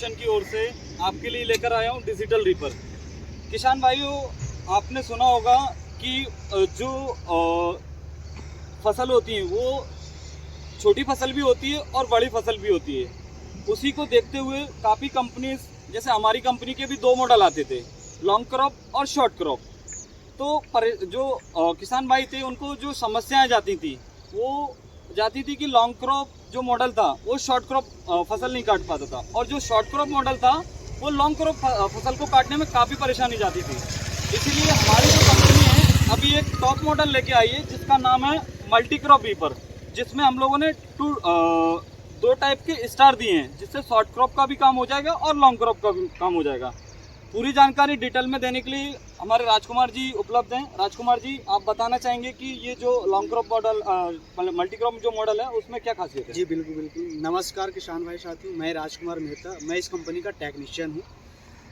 Solution की ओर से आपके लिए लेकर आया हूँ डिजिटल रीपर। किसान भाइयों, आपने सुना होगा कि जो फसल होती है वो छोटी फसल भी होती है और बड़ी फसल भी होती है। उसी को देखते हुए काफ़ी कंपनीज, जैसे हमारी कंपनी के भी दो मॉडल आते थे, लॉन्ग क्रॉप और शॉर्ट क्रॉप। तो जो किसान भाई थे उनको जो समस्याएं जाती थी वो जाती थी कि लॉन्ग क्रॉप जो मॉडल था वो शॉर्ट क्रॉप फसल नहीं काट पाता था, और जो शॉर्ट क्रॉप मॉडल था वो लॉन्ग क्रॉप फसल को काटने में काफ़ी परेशानी जाती थी। इसीलिए हमारी जो कंपनी है अभी एक टॉप मॉडल लेके आई है जिसका नाम है मल्टी क्रॉप रीपर, जिसमें हम लोगों ने दो टाइप के स्टार दिए हैं, जिससे शॉर्ट क्रॉप का भी काम हो जाएगा और लॉन्ग क्रॉप का भी काम हो जाएगा। पूरी जानकारी डिटेल में देने के लिए हमारे राजकुमार जी उपलब्ध हैं। राजकुमार जी, आप बताना चाहेंगे कि ये जो long crop model multi crop जो मॉडल है उसमें क्या खासियत है? जी बिल्कुल बिल्कुल। नमस्कार किसान भाई साथियों, मैं राजकुमार मेहता, मैं इस कंपनी का टेक्नीशियन हूँ।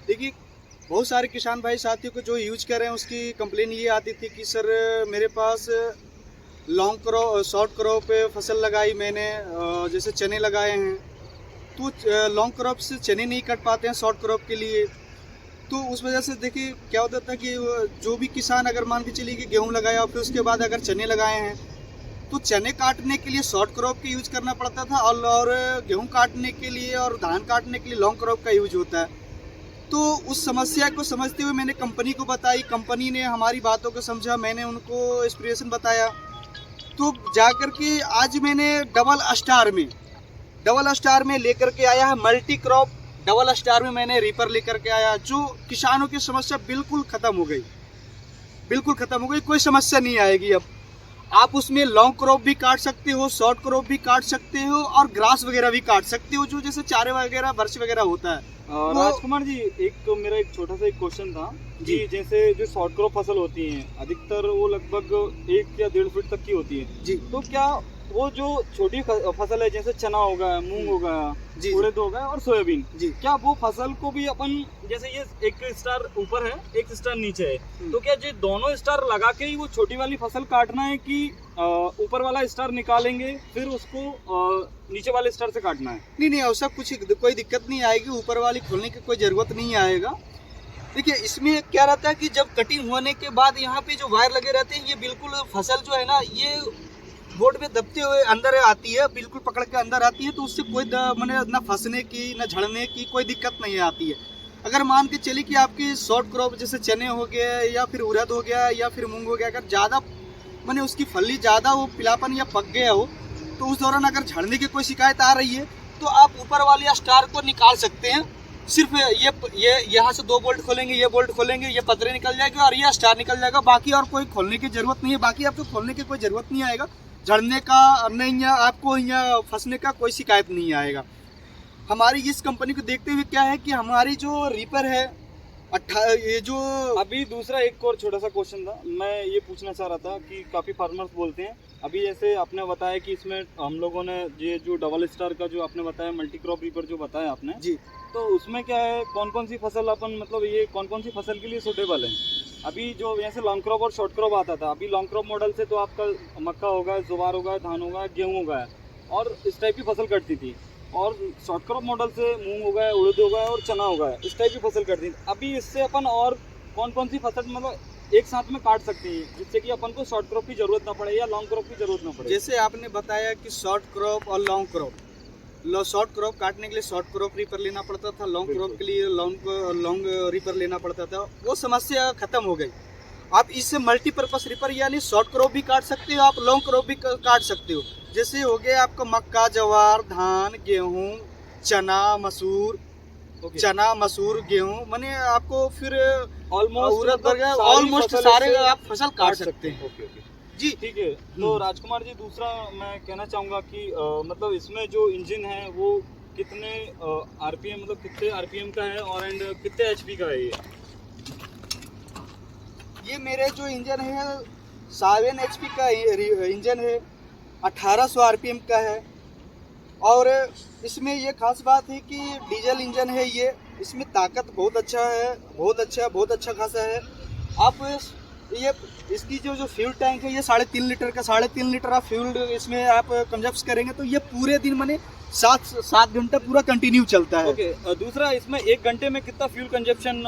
देखिए, बहुत सारे किसान भाई साथियों को जो यूज कर रहे हैं उसकी कंप्लेन ये आती थी कि सर मेरे पास लॉन्ग क्रॉप शॉर्ट क्रॉप पे फसल लगाई मैंने, जैसे चने लगाए हैं, तो लॉन्ग क्रॉप से चने नहीं कट पाते हैं शॉर्ट क्रॉप के लिए। तो उस वजह से देखिए क्या होता था कि जो भी किसान अगर मान के चलिए कि गेहूं लगाया और फिर उसके बाद अगर चने लगाए हैं तो चने काटने के लिए शॉर्ट क्रॉप का यूज करना पड़ता था, और गेहूं काटने के लिए और धान काटने के लिए लॉन्ग क्रॉप का यूज होता है। तो उस समस्या को समझते हुए मैंने कंपनी को बताई, कंपनी ने हमारी बातों को समझा, मैंने उनको एक्सप्रेशन बताया, तो जाकर के आज मैंने डबल स्टार में लेकर के आया है मल्टी क्रॉप। डबल स्टार में मैंने रीपर लेकर के आया, जो किसानों की समस्या बिल्कुल खत्म हो गई, बिल्कुल खत्म हो गई, कोई समस्या नहीं आएगी। अब आप उसमें लॉन्ग क्रॉप भी काट सकते हो, शॉर्ट क्रॉप भी काट सकते हो, और ग्रास वगैरह भी काट सकते हो, जो जैसे चारे वगैरह वर्ष वगैरह होता है। राजकुमार जी, मेरा एक छोटा सा एक क्वेश्चन था जी, जैसे जो शॉर्ट क्रॉप फसल होती है अधिकतर वो लगभग 1 या 1.5 फीट तक की होती है जी, तो क्या वो जो छोटी फसल है जैसे चना हो गया, मूंग हो गया, उड़द हो गया और सोयाबीन जी, क्या वो फसल को भी अपन, जैसे ये एक स्टार ऊपर है एक स्टार नीचे है, तो क्या जो दोनों स्टार लगा के ही वो छोटी वाली फसल काटना है कि ऊपर वाला स्टार निकालेंगे फिर उसको नीचे वाले स्टार से काटना है? नहीं नहीं, ऐसा कोई दिक्कत नहीं आएगी, ऊपर वाली खोलने की कोई जरूरत नहीं आएगा। देखिए, इसमें क्या रहता है कि जब कटिंग होने के बाद यहाँ पे जो वायर लगे रहते हैं, ये बिल्कुल फसल जो है ना, ये बोर्ड में दबते हुए अंदर आती है, बिल्कुल पकड़ के अंदर आती है, तो उससे कोई मैंने ना फंसने की ना झड़ने की कोई दिक्कत नहीं आती है। अगर मान के चलिए कि आपकी शॉर्ट क्रॉप जैसे चने हो गए या फिर उड़द हो गया या फिर मूंग हो गया, अगर ज़्यादा मैंने उसकी फली ज़्यादा वो पिलापन या पक गया हो, तो उस दौरान अगर झड़ने की कोई शिकायत आ रही है तो आप ऊपर वाले स्टार को निकाल सकते हैं। सिर्फ ये यहाँ से 2 बोल्ट खोलेंगे, ये बोल्ट खोलेंगे, ये पतरे निकल जाएगा और ये स्टार निकल जाएगा, बाकी और कोई खोलने की जरूरत नहीं है। बाकी आपको खोलने की कोई जरूरत नहीं आएगा, झड़ने का नहीं है, आपको यहाँ फंसने का कोई शिकायत नहीं आएगा। हमारी इस कंपनी को देखते हुए क्या है कि हमारी जो रीपर है ये जो अभी दूसरा एक और छोटा सा क्वेश्चन था, मैं ये पूछना चाह रहा था कि काफ़ी फार्मर्स बोलते हैं, अभी जैसे आपने बताया कि इसमें हम लोगों ने ये जो डबल स्टार का जो आपने बताया मल्टी क्रॉप रीपर जो बताया आपने जी, तो उसमें क्या है, कौन कौन सी फसल अपन, मतलब ये कौन कौन सी फसल के लिए सूटेबल है? अभी जो जैसे लॉन्ग क्रॉप और शॉर्ट क्रॉप आता था, अभी लॉन्ग क्रॉप मॉडल से तो आपका मक्का होगा, ज्वार होगा, धान होगा, गेहूँ होगा और इस टाइप की फसल कटती थी, और शॉर्ट क्रॉप मॉडल से मूंग हो गया, उड़द हो गया और चना हो गया, इस टाइप की फसल करती थी। अभी इससे अपन और कौन कौन सी फसल मतलब एक साथ में काट सकते हैं जिससे कि अपन को शॉर्ट क्रॉप की जरूरत ना पड़े या लॉन्ग क्रॉप की जरूरत ना पड़े? जैसे आपने बताया कि शॉर्ट क्रॉप और लॉन्ग क्रॉप, शॉर्ट क्रॉप काटने के लिए शॉर्ट क्रॉप रीपर लेना पड़ता था, लॉन्ग क्रॉप के लिए लॉन्ग रीपर लेना पड़ता था, वो समस्या खत्म हो गई। आप इससे मल्टीपर्पज रीपर यानी शॉर्ट क्रॉप भी काट सकते हो, आप लॉन्ग क्रॉप भी काट सकते हो। जैसे हो गया आपका मक्का, जवार, धान, गेहूँ, चना, मसूर, गेहूँ, माने आपको फिर ऑलमोस्ट सारे आप फसल काट सकते हैं। जी ठीक है। तो राजकुमार जी, दूसरा मैं कहना चाहूँगा कि मतलब इसमें जो इंजन है वो कितने आरपीएम, मतलब कितने आरपीएम का है और एंड कितने एचपी का है? ये मेरे जो इंजन है 7 HP का इंजन है, 1800 आरपीएम का है, और इसमें ये खास बात है कि डीजल इंजन है ये, इसमें ताकत बहुत अच्छा खासा है। आप ये इसकी जो फ्यूल टैंक है ये 3.5 लीटर का, 3.5 लीटर आप फ्यूल इसमें आप कंजप्ट करेंगे तो ये पूरे दिन माने 7 घंटा पूरा कंटिन्यू चलता है। ओके, दूसरा इसमें 1 घंटे में कितना फ्यूल कंजप्शन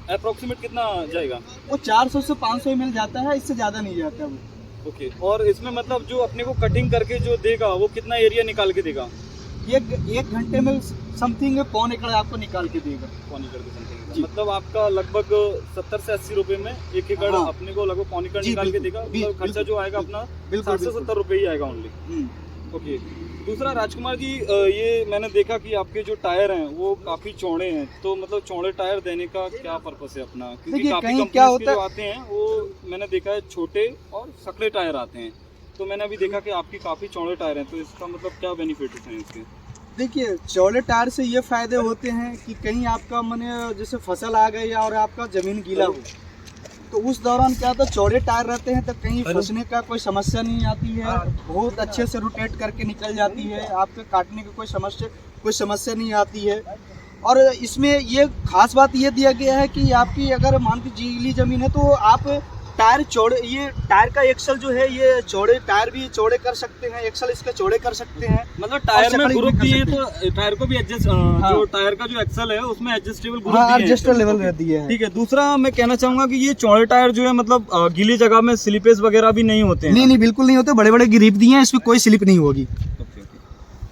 अप्रोक्सीमेट कितना जाएगा? वो 400 से 500 ml जाता है, इससे ज़्यादा नहीं जाता वो। ओके, और इसमें मतलब जो अपने को कटिंग करके जो देगा वो कितना एरिया निकाल के देगा? एक घंटे में समथिंग 1.25 एकड़ आपको निकाल के देगा। 1.25 एकड़ के समथिंग, मतलब आपका लगभग 70 से 80 रुपए में 1 एकड़ हाँ। अपने को लगभग 1.25 एकड़ जी, निकाल के बिल्कुल, देगा। मतलब खर्चा जो आएगा अपना 60 से 70 रुपए ही आएगा ओनली। ओके, दूसरा राजकुमार जी, ये मैंने देखा कि आपके जो टायर हैं वो काफी चौड़े हैं, तो मतलब चौड़े टायर देने का क्या पर्पस है अपना? क्योंकि देखिए, काफी कहीं कंपनीज क्या के होता जो आते हैं वो मैंने देखा है छोटे और सकड़े टायर आते हैं, तो मैंने अभी देखा कि आपकी काफी चौड़े टायर हैं, तो इसका मतलब क्या बेनिफिट हैं इसके? देखिए, चौड़े टायर से ये फायदे होते हैं कि कहीं आपका माने जैसे फसल आ गई और आपका ज़मीन गीला हो, तो उस दौरान क्या होता है, चौड़े टायर रहते हैं तो कहीं फंसने का कोई समस्या नहीं आती है, बहुत अच्छे से रोटेट करके निकल जाती है, आपके काटने की कोई समस्या नहीं आती है। और इसमें ये खास बात ये दिया गया है कि आपकी अगर मान के गीली ज़मीन है तो आप टायर चौड़े, ये टायर का एक्सल जो है ये चौड़े टायर भी चौड़े कर सकते हैं, एक्सल इसके चौड़े कर सकते हैं। मतलब टायर में सकड़ी ग्रुप भी कर दिए सकते तो टायर को भी एडजस्ट, हाँ। जो टायर का जो एक्सल है उसमें एडजस्टेबल ग्रुप हाँ, दिए हैं। एडजस्टर लेवल रहती है। ठीक है, दूसरा मैं कहना चाहूंगा कि ये चौड़े टायर जो है मतलब गीली जगह में स्लिपेज वगैरह भी नहीं होते हैं। नहीं, बिल्कुल नहीं होते, बड़े बड़े ग्रिप दिए हैं, इसमें कोई स्लिप नहीं होगी।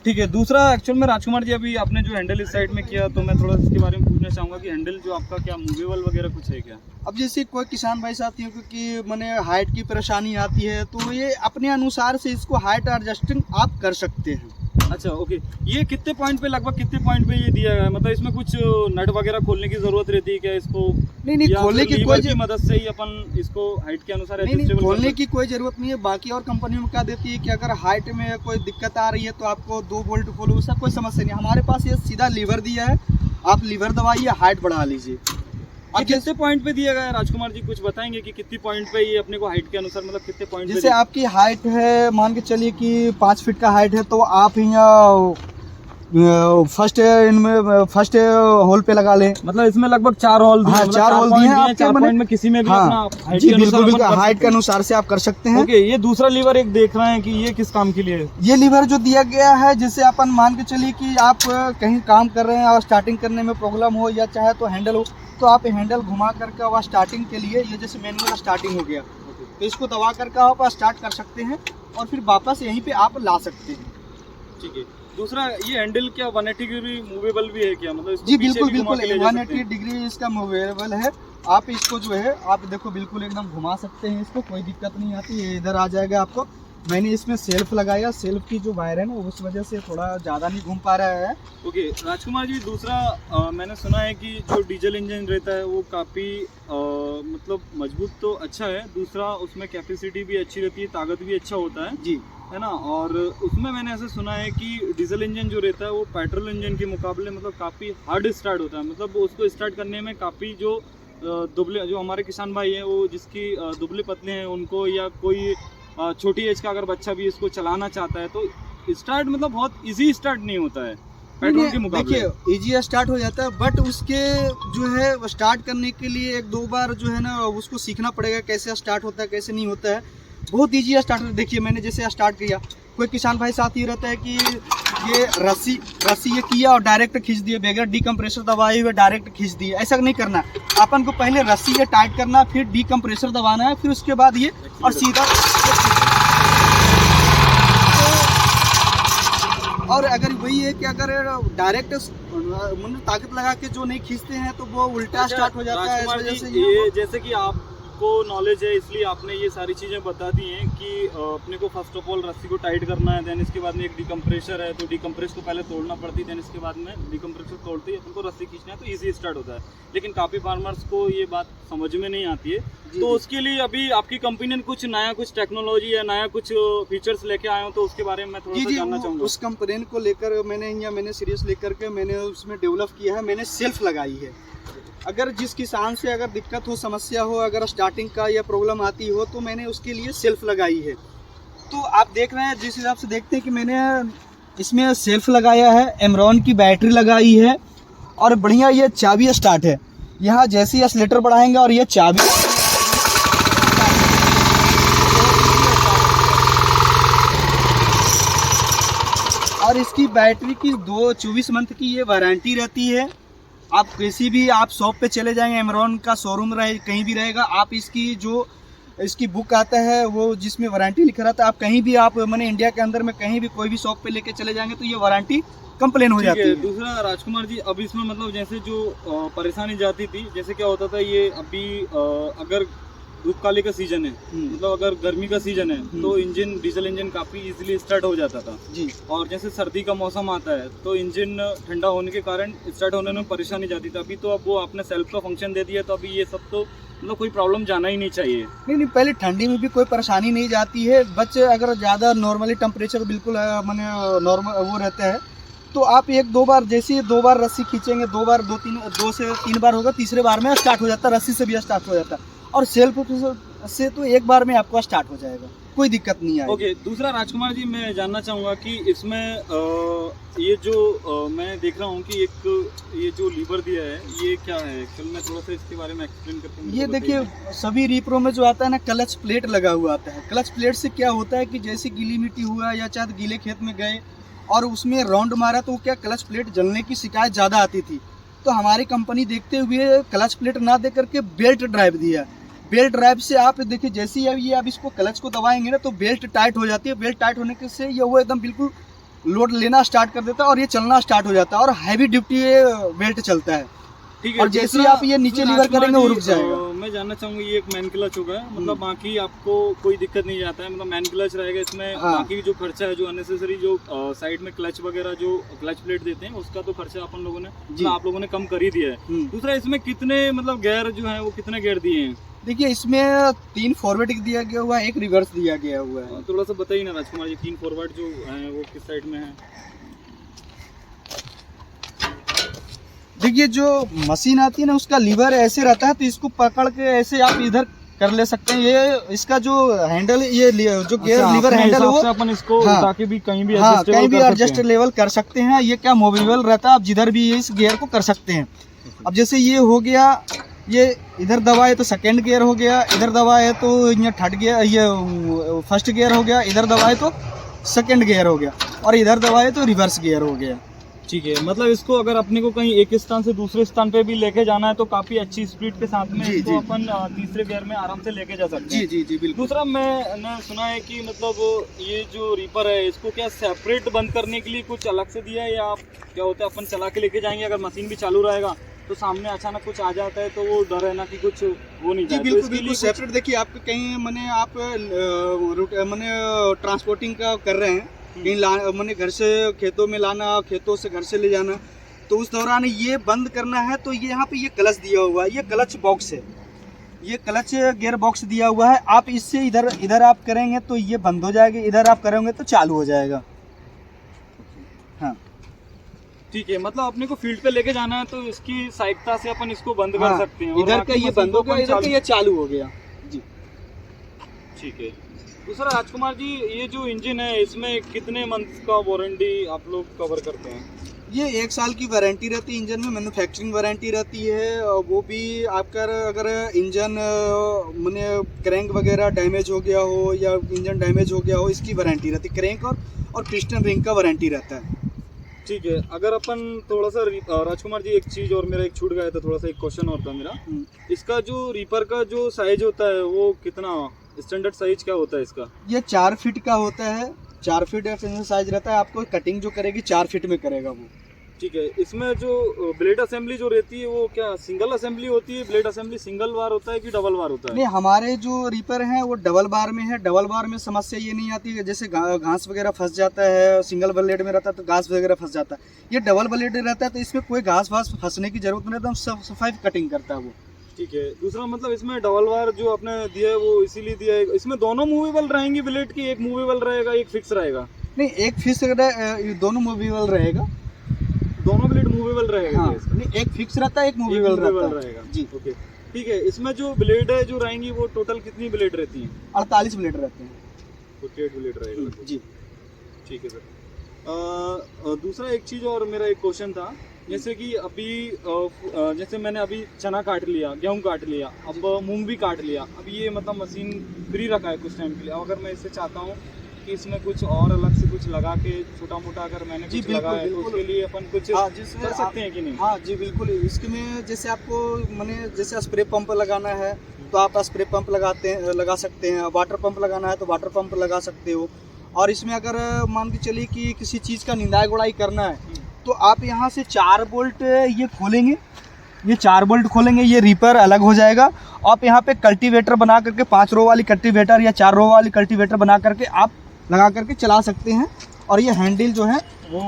ठीक है, दूसरा एक्चुअल में राजकुमार जी अभी आपने जो हैंडल इस साइड में किया, तो मैं थोड़ा इसके बारे में पूछना चाहूंगा कि हैंडल जो आपका क्या मूवेबल वगैरह कुछ है क्या? अब जैसे कोई किसान भाई साथियों को कि मैंने हाइट की परेशानी आती है, तो ये अपने अनुसार से इसको हाइट एडजस्टिंग आप कर सकते हैं। अच्छा, ओके, ये कितने पॉइंट पे, लगभग कितने पॉइंट पे ये दिया गया है? मतलब इसमें कुछ नट वगैरह खोलने की जरूरत रहती है क्या इसको? नहीं, या खोलने फिर की लीवर कोई की मदद से ही अपन इसको हाइट के अनुसार नहीं, adjustable कर खोलने सकते की कोई जरूरत नहीं है। बाकी और कंपनियों में क्या देती है कि अगर हाइट में कोई दिक्कत आ रही है तो आपको 2 बोल्ट खोलो, उसका कोई समस्या नहीं। हमारे पास ये सीधा लीवर दिया है, आप लीवर दबाइए, हाइट बढ़ा लीजिए। ये कितने पॉइंट पे दिया गया है राजकुमार जी, कुछ बताएंगे कि कितनी पॉइंट पे ये अपने को हाइट के अनुसार, मतलब कितने पॉइंट जैसे आपकी हाइट है, मान के चलिए कि 5 फीट का हाइट है, तो आप यहाँ फर्स्ट होल पे लगा लें। मतलब इसमें लगभग 4 होल दिए हैं, हाँ, मतलब 4 होल दिए हैं आपके, 4 पॉइंट में किसी में भी हाँ, अपना हाइट जी के अनुसार बिल्कुल अपन कर हाइट सकते के हैं। अनुसार से आप कर सकते हैं। ओके, ये दूसरा लीवर एक देख रहे हैं कि ये किस काम के लिए है? ये लीवर जो दिया गया है, जिससे अपन मान के चलिए कि आप कहीं काम कर रहे हैं और स्टार्टिंग करने में प्रॉब्लम हो या चाहे तो हैंडल हो, तो आप हैंडल घुमा करके वह स्टार्टिंग के लिए, ये जैसे मैनुअल स्टार्टिंग हो गया, तो इसको दबा करके आप स्टार्ट कर सकते हैं और फिर वापस यहीं पे आप ला सकते हैं। ठीक है, दूसरा ये हैंडल क्या 180 डिग्री मूवेबल भी है क्या? मतलब इसको जी पीछे भी घुमा बिल्कुल के ले जा सकते 180 हैं? डिग्री इसका मूवेबल है। आप इसको जो है आप देखो बिल्कुल एकदम घुमा सकते हैं, इसको कोई दिक्कत नहीं आती है, इधर आ जाएगा आपको। मैंने इसमें सेल्फ लगाया, सेल्फ की जो वायर है ना उस वजह से थोड़ा ज़्यादा नहीं घूम पा रहा है। ओके, राजकुमार जी, दूसरा मैंने सुना है कि जो डीजल इंजन रहता है वो काफ़ी मतलब मजबूत तो अच्छा है, दूसरा उसमें कैपेसिटी भी अच्छी रहती है, ताकत भी अच्छा होता है जी, है ना। और उसमें मैंने ऐसा सुना है कि डीजल इंजन जो रहता है वो पेट्रोल इंजन के मुकाबले मतलब काफ़ी हार्ड स्टार्ट होता है, मतलब उसको स्टार्ट करने में काफ़ी जो दुबले, जो हमारे किसान भाई हैं वो जिसकी दुबले पतले हैं उनको, या कोई छोटी एज का अगर बच्चा भी इसको चलाना चाहता है, तो स्टार्ट मतलब बहुत इजी स्टार्ट नहीं होता है पेट्रोल के मुकाबले। देखिए इजी स्टार्ट हो जाता है, बट उसके जो है वो स्टार्ट करने के लिए 1-2 बार जो है ना उसको सीखना पड़ेगा कैसे स्टार्ट होता है कैसे नहीं होता है। बहुत ईजी स्टार्ट। देखिए मैंने जैसे स्टार्ट किया, कोई किसान भाई साथ ही रहता है कि ये रस्सी ये किया और डायरेक्ट खींच दिए, बगैर डीकम्प्रेसर दबाए हुए डायरेक्ट खींच दिए, ऐसा नहीं करना। अपन को पहले रस्सी ये टाइट करना, फिर डीकम्प्रेसर दबाना है, फिर उसके बाद ये और सीधा। और अगर वही है कि अगर डायरेक्ट ताकत लगा के जो नहीं खींचते हैं तो वो उल्टा स्टार्ट हो जाता है। इस वजह से ये जैसे कि आपको नॉलेज है इसलिए आपने ये सारी चीज़ें बता दी हैं कि अपने को फर्स्ट ऑफ ऑल रस्सी को टाइट करना है, देन इसके बाद में एक डीकम्प्रेसर है तो डीकम्प्रेस को पहले तोड़ना पड़ती है, देन इसके बाद में डीकम्प्रेसर तोड़ते ही अपन को रस्सी खींचना है तो इजी स्टार्ट होता है। लेकिन काफ़ी फार्मर्स को ये बात समझ में नहीं आती है, तो उसके लिए अभी आपकी कंपनी ने कुछ नया, कुछ टेक्नोलॉजी या नया कुछ फीचर्स लेके आए हो, तो उसके बारे में मैं थोड़ा सा जानना चाहूँगा। उस कंपनी को लेकर मैंने सीरियस लेकर के मैंने उसमें डेवलप किया है, मैंने सेल्फ लगाई है। अगर जिस किसान से अगर दिक्कत हो, समस्या हो, अगर स्टार्टिंग का या प्रॉब्लम आती हो, तो मैंने उसके लिए सेल्फ लगाई है। तो आप देख रहे हैं, जिस हिसाब से देखते हैं कि मैंने इसमें सेल्फ लगाया है, एमरॉन की बैटरी लगाई है और बढ़िया ये चाबी स्टार्ट है। यहाँ जैसे ही एक्सीलेटर बढ़ाएंगे और ये चाबी और इसकी बैटरी की 24 मंथ की ये वारंटी रहती है। आप किसी भी आप शॉप पे चले जाएंगे, एमरॉन का शोरूम रहे कहीं भी रहेगा, आप इसकी बुक आता है वो जिसमें वारंटी लिखा रहता है, आप कहीं भी आप मैंने इंडिया के अंदर में कहीं भी कोई भी शॉप पे लेके चले जाएंगे तो ये वारंटी कंप्लेन हो जाती है। दूसरा राजकुमार जी, अब इसमें मतलब जैसे जो परेशानी जाती थी, जैसे क्या होता था ये अभी अगर धूप काले का सीजन है, मतलब अगर गर्मी का सीजन है तो इंजन डीजल इंजन काफी इजीली स्टार्ट हो जाता था जी। और जैसे सर्दी का मौसम आता है तो इंजन ठंडा होने के कारण स्टार्ट होने में परेशानी जाती थी। अभी तो अब वो आपने सेल्फ का फंक्शन दे दिया, तो अभी ये सब तो मतलब कोई प्रॉब्लम जाना ही नहीं चाहिए। नहीं, पहले ठंडी में भी कोई परेशानी नहीं जाती है। बच्चे अगर ज़्यादा नॉर्मली टेम्परेचर बिल्कुल मैंने नॉर्मल वो रहता है तो आप 1-2 बार, जैसे ही 2 बार रस्सी खींचेंगे, 2 से 3 बार होगा, तीसरे बार में स्टार्ट हो जाता है, रस्सी से भी स्टार्ट हो जाता है। और सेल्फ से तो एक बार में आपका स्टार्ट हो जाएगा, कोई दिक्कत नहीं आएगी। ओके, दूसरा राजकुमार जी मैं जानना चाहूँगा कि इसमें ये जो मैं देख रहा हूँ कि एक ये जो लीवर दिया है ये क्या है एक्चुअली, मैं थोड़ा सा इसके बारे में एक्सप्लेन करता हूँ। ये देखिए सभी रीपरो में जो आता है ना, क्लच प्लेट लगा हुआ आता है। क्लच प्लेट से क्या होता है कि जैसे गीली मिट्टी हुआ या चाहे गीले खेत में गए और उसमें राउंड मारा तो क्या क्लच प्लेट जलने की शिकायत ज़्यादा आती थी। तो हमारी कंपनी देखते हुए क्लच प्लेट ना दे करके बेल्ट ड्राइव दिया। बेल्ट ड्राइव से आप देखिए जैसे ही आप इसको क्लच को दबाएंगे ना तो बेल्ट टाइट हो जाती है। बेल्ट टाइट होने के से ये वो एकदम बिल्कुल लोड लेना स्टार्ट कर देता है और ये चलना स्टार्ट हो जाता है और हैवी ड्यूटी बेल्ट चलता है। ठीक है, और जैसे ही आप ये नीचे लीवर करेंगे वो रुक जाएगा। मैं जानना चाहूंगा ये एक मैन क्लच होगा, मतलब बाकी आपको कोई दिक्कत नहीं जाता है, मतलब मैन क्लच रहेगा इसमें। हाँ। बाकी जो खर्चा है, जो अननेसेसरी जो साइड में क्लच वगैरह जो क्लच प्लेट देते हैं उसका तो खर्चा अपन लोगों ने मतलब आप लोगों ने कम कर ही दिया है। दूसरा इसमें कितने मतलब गियर जो है वो कितने गियर दिए हैं? देखिए इसमें 3 फॉरवर्ड दिया गया हुआ है, 1 रिवर्स दिया गया हुआ है। थोड़ा सा बताइए ना राजकुमार जी, 3 फॉरवर्ड जो है वो किस साइड में है? देखिए जो मशीन आती है ना उसका लीवर ऐसे रहता है तो इसको पकड़ के ऐसे आप इधर कर ले सकते हैं। ये इसका जो हैंडल ये जो गियर लीवर हैंडल है वो अपन इसको ताकि भी कहीं भी कहीं भी एडजस्ट लेवल कर सकते हैं। ये क्या मूवेबल रहता है, आप जिधर भी इस गियर को कर सकते हैं। अब जैसे ये हो गया, ये इधर दबाए तो सेकंड गियर हो गया, इधर दबाए तो ये थर्ड गियर, ये फर्स्ट गियर हो गया, इधर दबाए तो सेकंड गियर हो गया और इधर दबाए तो रिवर्स गियर हो गया। ठीक है, मतलब इसको अगर अपने को कहीं एक स्थान से दूसरे स्थान पे भी लेके जाना है तो काफी अच्छी स्पीड के साथ में इसको अपन तीसरे गियर में आराम से लेके जा सकते हैं। जी बिल्कुल। दूसरा मैंने सुना है कि मतलब ये जो रीपर है इसको क्या सेपरेट बंद करने के लिए कुछ अलग से दिया है या क्या होता है अपन चला के लेके जाएंगे, अगर मशीन भी चालू रहेगा तो सामने अचानक कुछ आ जाता है तो वो डर है ना कि कुछ वो नहीं जाए। बिल्कुल बिल्कुल सेपरेट। देखिए आपके कहीं मैंने आप मैंने ट्रांसपोर्टिंग का कर रहे हैं, कहीं मैंने घर से खेतों में लाना, खेतों से घर से ले जाना, तो उस दौरान ये बंद करना है तो ये यहाँ पे ये क्लच दिया हुआ है, ये क्लच बॉक्स है, ये क्लच गियर बॉक्स दिया हुआ है। आप इससे इधर आप करेंगे तो ये बंद हो जाएगा, इधर आप करेंगे तो चालू हो जाएगा। हाँ ठीक है, मतलब अपने को फील्ड पे लेके जाना है तो इसकी सहायता से अपन इसको बंद कर सकते हैं। इधर का ये बंद हो गया, इधर का ये चालू हो गया। जी ठीक है। दूसरा राजकुमार जी, ये जो इंजन है इसमें कितने मंथ का वारंटी आप लोग कवर करते हैं? ये 1 साल की वारंटी रहती है इंजन में, मैन्युफैक्चरिंग वारंटी रहती है। वो भी आपका अगर इंजन मैंने क्रैंक वगैरह डैमेज हो गया हो या इंजन डैमेज हो गया हो, इसकी वारंटी रहती है। क्रैंक और पिस्टन रिंग का वारंटी रहता है। ठीक है, अगर अपन थोड़ा सा राजकुमार जी एक चीज़ और मेरा एक छूट गया था, थोड़ा सा एक क्वेश्चन और था मेरा। इसका जो रीपर का जो साइज होता है वो कितना स्टैंडर्ड साइज क्या होता है इसका? ये 4 फीट का होता है, 4 फीट साइज रहता है। आपको कटिंग जो करेगी 4 फीट में करेगा वो। ठीक है, इसमें जो ब्लेड असेंबली जो रहती है वो क्या सिंगल असेंबली होती है? ब्लेड असेंबली सिंगल बार होता है कि डबल बार होता है? नहीं, हमारे जो रीपर हैं वो डबल बार में है। डबल बार में समस्या ये नहीं आती है जैसे घास वगैरह फंस जाता है, सिंगल ब्लेड में रहता है तो घास वगैरह फंस जाता है। ये डबल ब्लेड रहता है तो इसमें कोई घास वास फंसने की जरूरत नहीं, एकदम सफाई कटिंग करता है वो। ठीक है, दूसरा मतलब इसमें डबल बार जो आपने दिया है वो इसीलिए दिया है, इसमें दोनों मूवेबल रहेंगी ब्लेड की? एक मूवेबल रहेगा, एक फिक्स रहेगा? नहीं, एक फिक्स, दोनों मूवेबल रहेगा। दोनों ब्लेड मूवेबल रहेगा? हाँ, नहीं, एक फिक्स रहता है, एक मूवेबल रहेगा। जी ओके, ठीक है। इसमें जो ब्लेड है जो रहेंगी वो टोटल कितनी ब्लेड रहती हैं? 48 ब्लेड रहते हैं। 48 ब्लेड रहेगा जी। ठीक है सर। दूसरा एक चीज़ और मेरा एक क्वेश्चन था, जैसे कि अभी जैसे मैंने अभी चना काट लिया, गेहूं काट लिया, अब मूंग भी काट लिया, अब ये मतलब मशीन फ्री रखा है कुछ टाइम के लिए। अगर मैं इससे चाहता हूँ कि इसमें कुछ और अलग से कुछ लगा के छोटा मोटा अगर मैंने जी, कुछ लगाया है तो बिल्कुल। उसके लिए अपन कुछ हाँ, जिसमें कर सकते हैं कि नहीं? हाँ जी बिल्कुल, इसमें जैसे आपको मैंने जैसे स्प्रे पंप लगाना है तो आप स्प्रे पंप लगा सकते हैं, वाटर पंप लगाना है तो वाटर पंप लगा सकते हो। और इसमें अगर मान के चलिए कि किसी चीज़ का निंदाई गुड़ाई करना है तो आप यहाँ से 4 बोल्ट ये खोलेंगे, ये 4 बोल्ट खोलेंगे, ये रीपर अलग हो जाएगा। आप यहाँ पे कल्टीवेटर बना करके 5 रो वाली कल्टीवेटर या 4 रो वाली कल्टीवेटर बना करके आप लगा करके चला सकते हैं। और ये हैंडल जो है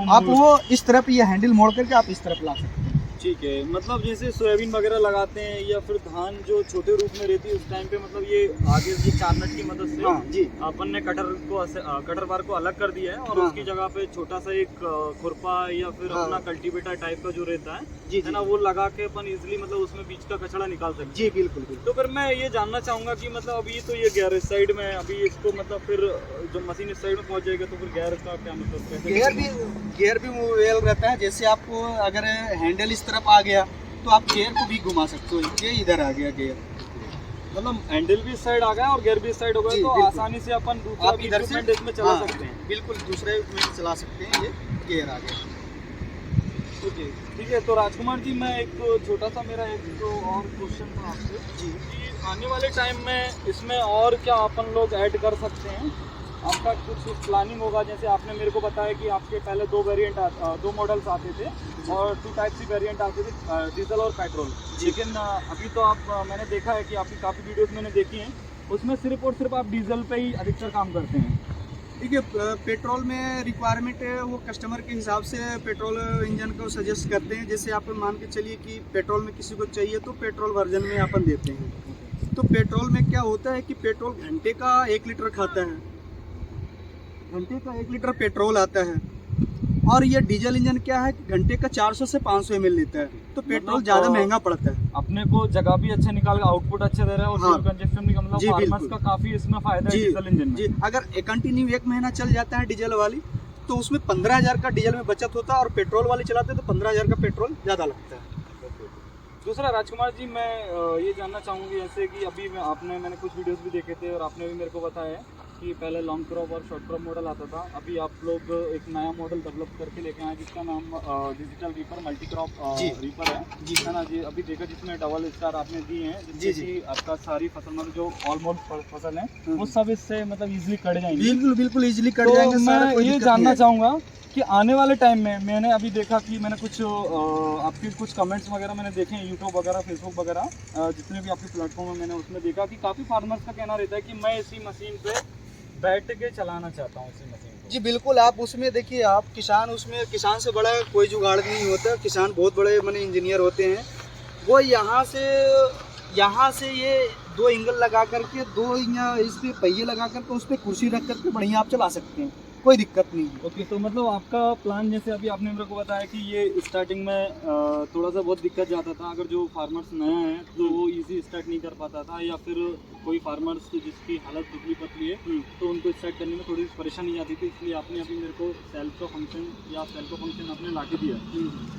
आप वो इस तरफ, ये हैंडल मोड़ करके आप इस तरफ ला सकते हैं। ठीक है, मतलब जैसे सोयाबीन वगैरह लगाते हैं या फिर धान जो छोटे रूप में रहती है उस टाइम पे मतलब ये आगे ये 4 नट की मदद से हाँ जी अपन ने कटर बार को अलग कर दिया है और हाँ। उसकी जगह पे छोटा सा एक खुरपा या फिर हाँ। अपना कल्टीवेटर टाइप का जो रहता है जी है ना, वो लगा के अपन इजीली मतलब उसमें बीच का कचरा निकाल सकते हैं। जी बिल्कुल बिल्कुल। तो फिर मैं ये जानना चाहूंगा कि मतलब अभी तो ये गैर इस साइड में है, अभी इसको मतलब फिर जब मशीन इस साइड में पहुंच जाएगा तो फिर गैर का क्या मतलब कैसे? गियर भी मूवेबल रहता है। जैसे आपको अगर हैंडल इस तरफ आ गया तो आप गियर को भी घुमा सकते हो। ये इधर आ गया गियर, मतलब हैंडल भी इस साइड आ गया और गियर भी इस साइड हो गया जी, तो बिल्कुल। आसानी से अपन दूसरा आप भी इधर से इक्विपमेंट इसमें चला हाँ, सकते हैं। बिल्कुल दूसरे में चला सकते हैं। ये गियर आ गया। ठीक है। तो राजकुमार जी, मैं एक छोटा सा मेरा एक तो और क्वेश्चन था आपसे जी कि आने वाले टाइम में इसमें और क्या अपन लोग ऐड कर सकते हैं? आपका कुछ प्लानिंग होगा? जैसे आपने मेरे को बताया कि आपके पहले 2 मॉडल्स आते थे और 2 टाइप से वेरिएंट आते थे, डीजल और पेट्रोल। लेकिन अभी तो मैंने देखा है कि आपकी काफ़ी वीडियोस मैंने देखी हैं, उसमें सिर्फ और सिर्फ आप डीजल पे ही अधिकतर काम करते हैं। देखिए, पेट्रोल में रिक्वायरमेंट है वो कस्टमर के हिसाब से पेट्रोल इंजन को सजेस्ट करते हैं। जैसे आप मान के चलिए कि पेट्रोल में किसी को चाहिए तो पेट्रोल वर्जन में अपन देते हैं। तो पेट्रोल में क्या होता है कि पेट्रोल घंटे का 1 लीटर खाता है, घंटे का 1 लीटर पेट्रोल आता है। और ये डीजल इंजन क्या है कि घंटे का 400 से 500 ml लेता है। तो पेट्रोल ज़्यादा महंगा पड़ता है। अपने को जगह भी अच्छा निकाल, आउटपुट अच्छा दे रहा है और हाँ। फ्यूल कंजप्शन भी कम, मतलब जी, फार्मर्स बिल्कुल। का काफ़ी इसमें फायदा है जी डीजल इंजन में। जी, अगर कंटिन्यू 1 महीना चल जाता है डीजल वाली तो उसमें 15,000 का डीजल में बचत होता है और पेट्रोल वाली चलाते हैं तो 15,000 का पेट्रोल ज़्यादा लगता है। दूसरा राजकुमार जी, मैं ये जानना चाहूँगी जैसे कि अभी मैंने कुछ वीडियोस भी देखे थे और आपने भी मेरे को बताया कि पहले लॉन्ग क्रॉप और शॉर्ट क्रॉप मॉडल आता था। अभी आप लोग एक नया मॉडल डेवलप करके लेके आए जिसका नाम डिजिटल रीपर मल्टी क्रॉप जी। रीपर है जी है ना जी। अभी देखा जिसमें डबल स्टार आपने दिए हैं जी, जिससे जी। कि आपका सारी फसल मतलब जो ऑलमोस्ट फसल है हम्म। वो सब इससे मतलब इजीली कट जाएंगे। बिल्कुल बिल्कुल इजीली कट तो जाएंगे। सारा मैं कोई ये दिक्कत जानना नहीं है। चाहूँगा कि आने वाले टाइम में मैंने अभी देखा कि मैंने कुछ आपके कुछ कमेंट्स वगैरह मैंने देखे हैं यूट्यूब वगैरह फेसबुक वगैरह जितने भी आपके प्लेटफॉर्म है, मैंने उसमें देखा कि काफ़ी फार्मर्स का कहना रहता है कि मैं इसी मशीन पे बैठ के चलाना चाहता हूँ इसी मशीन को। जी बिल्कुल, आप उसमें देखिए, आप किसान, उसमें किसान से बड़ा कोई जुगाड़ नहीं होता। किसान बहुत बड़े माने इंजीनियर होते हैं। वो यहाँ से ये 2 एंगल लगा करके 2 इस पे पहिए लगा करके उस पर कुर्सी रख करके बढ़िया आप चला सकते हैं, कोई दिक्कत नहीं है। ओके, तो मतलब आपका प्लान जैसे अभी आपने मेरे को बताया कि ये स्टार्टिंग में थोड़ा सा बहुत दिक्कत जाता था, अगर जो फार्मर्स नया है तो वो इजी स्टार्ट नहीं कर पाता था, या फिर कोई फार्मर्स जिसकी हालत दुबली पतली है तो उनको स्टार्ट करने में थोड़ी परेशानी आती थी। इसलिए आपने अभी मेरे को सेल्फ का फंक्शन आपने ला के दिया।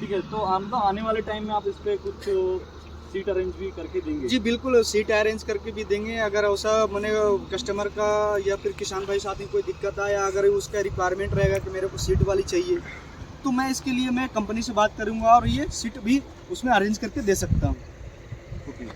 ठीक है, तो आप आने वाले टाइम में आप इस पर कुछ सीट अरेंज भी करके देंगे? जी बिल्कुल, सीट अरेंज करके भी देंगे। अगर ऐसा मैंने कस्टमर का या फिर किसान भाई साथ में कोई दिक्कत आया, अगर उसका रिक्वायरमेंट रहेगा कि मेरे को सीट वाली चाहिए तो मैं इसके लिए मैं कंपनी से बात करूंगा और ये सीट भी उसमें अरेंज करके दे सकता हूँ। ओके,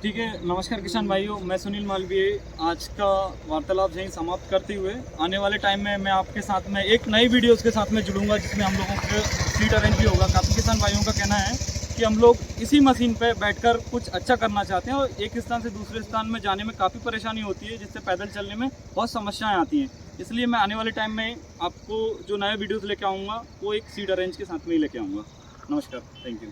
ठीक है। नमस्कार किसान भाइयों, मैं सुनील मालवीय। आज का वार्तालाप यहीं समाप्त करते हुए आने वाले टाइम में मैं आपके साथ में एक नई वीडियोस के साथ में जुड़ूंगा जिसमें हम लोगों के सीट अरेंज भी होगा। काफ़ी किसान भाइयों का कहना है कि हम लोग इसी मशीन पे बैठकर कुछ अच्छा करना चाहते हैं और एक स्थान से दूसरे स्थान में जाने में काफ़ी परेशानी होती है, जिससे पैदल चलने में बहुत समस्याएं आती हैं। इसलिए मैं आने वाले टाइम में आपको जो नए वीडियोस लेके आऊँगा वो एक सीट अरेंज के साथ में ही लेके आऊँगा। नमस्कार, थैंक यू।